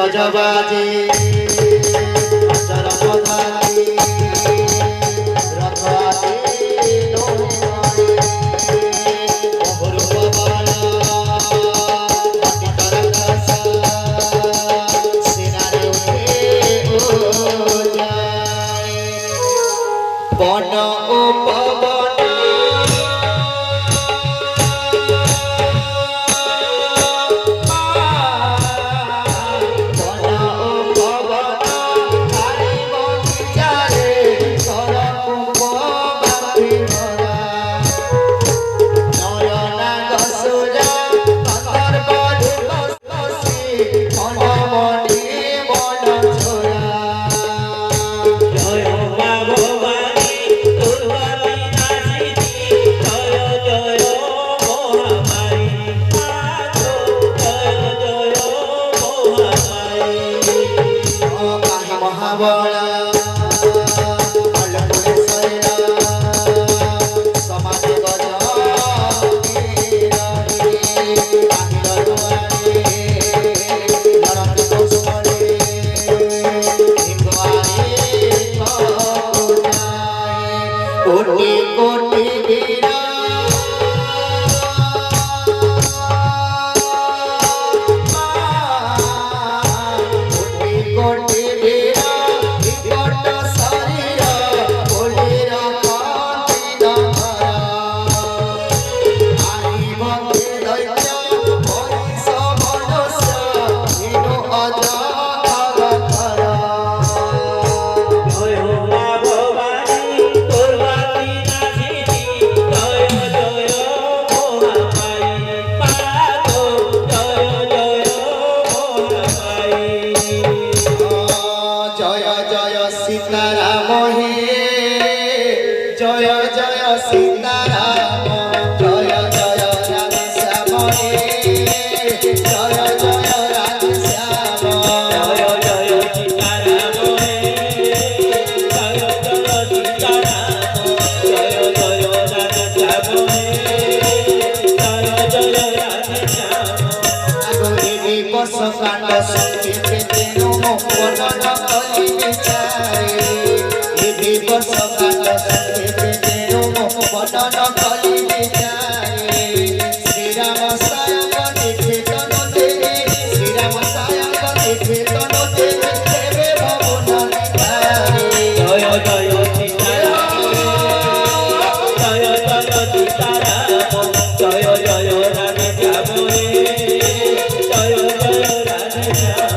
गजबाजी चरपधारी रथादी Lohari बहुरूपबाला अतिकरकसा scenario उठे जाए बन ओ पवन महाबला कोटि कोटि वीरा सीताराम हे जय जय सीताराम जय जय राधे श्याम हे जय जय राधे श्याम जय जय सीताराम हे जय जय सीताराम जय जय राधे श्याम हे जय जय राधे श्याम आगोरी दिवस कांड संगे तेनु मोहन कली विचारे दिवस कांड संगे तेनु मोहन कली विचारे श्रीराम सायंग निकेतन देवे श्रीराम सायंग निकेतन देवे देवे भवन निधारे जय जय सीताराम जय जय सीताराम जय जय राधे श्याम जय जय राधे श्याम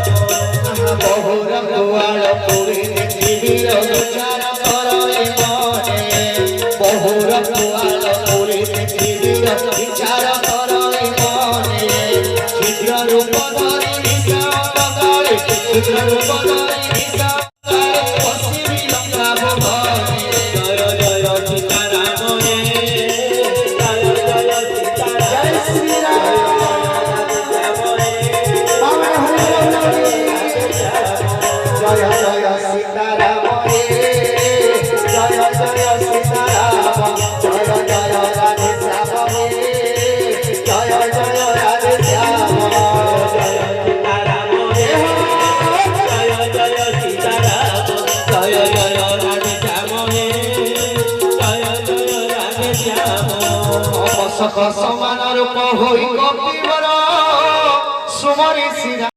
बहुर गुआल पुरी पृथिवीर विचार करे मने बहुर गुआल पुरी पृथिवीर विचार करे मने चित्र रूप धरि निशान करे चित्र रूप धरि निशान करे पश्चिमी लंका भवने जय जय सीताराम हे जय जय सीताराम जय श्री राम जय जय सीताराम हे जय जय सीताराम जय जय राधे श्याम हे जय মশক সমান রূপ হই কপিবর সুমরি শ্রী